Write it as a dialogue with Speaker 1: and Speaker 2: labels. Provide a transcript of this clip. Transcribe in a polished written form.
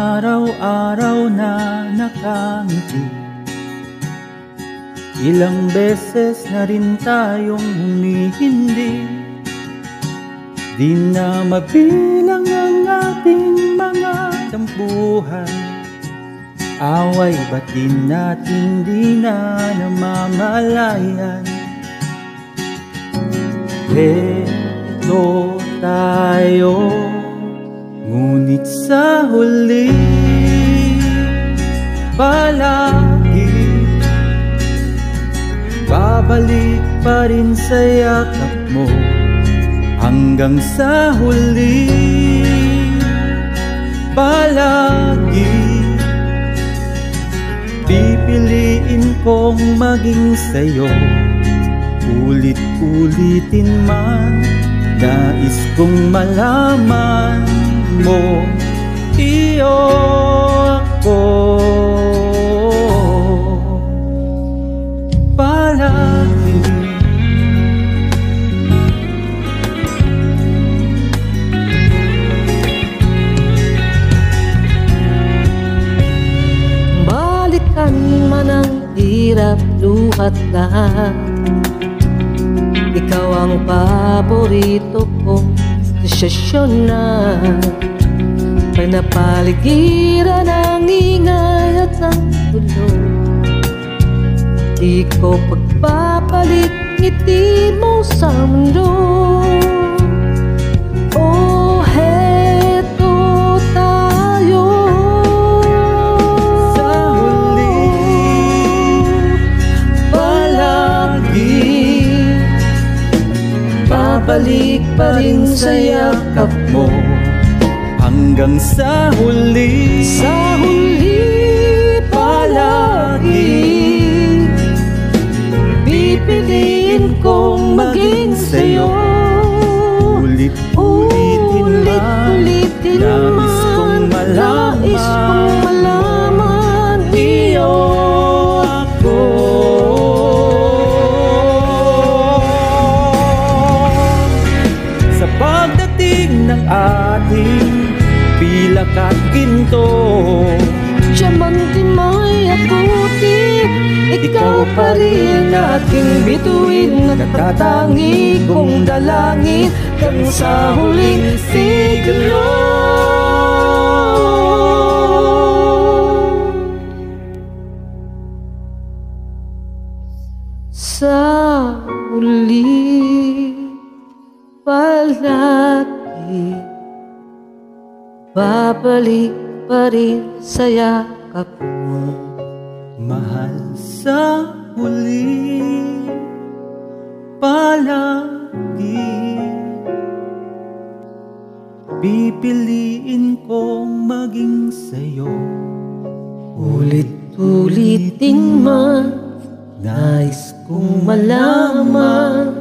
Speaker 1: araw-araw na nakangiti. Ilang beses na rin tayong humihindi, di na mabilang ang ating mga tampuhan. Away ba't di natin di na namamalayan? Heto tayo, ngunit sa huli palagi babalik pa rin sa yakap mo. Hanggang sa huli palagi pipiliin kong maging sa'yo. Ulit-ulitin man, nais kong malaman mo, iyo ako palagi.
Speaker 2: Balikan man ang hirap, luhat lahat, ikaw ang paborito kong desisyon na panapaligiran ng ingay at ng gulo. Di ko pagpapalit ngiti mo sa mundo. Oh, heto tayo
Speaker 1: sa huli palagi babalik pa rin sa yakap mo. Hanggang sa huli,
Speaker 2: sa huli palagi pipiliin kong maging sa'yo.
Speaker 1: Ulit-ulitin man, nais kong malaman, iyo ako. Sa pagdating ng ating pilak at ginto,
Speaker 2: diamante may aputi, ikaw pa rin aking bituin, natatangi kong dalangin hanggang sa huling siglo. Sa huli palagi babalik pa rin sa yakap mo.
Speaker 1: Mahal, sa huli palagi pipiliin kong maging sa'yo.
Speaker 2: Ulit-ulitin man, nais kong malaman,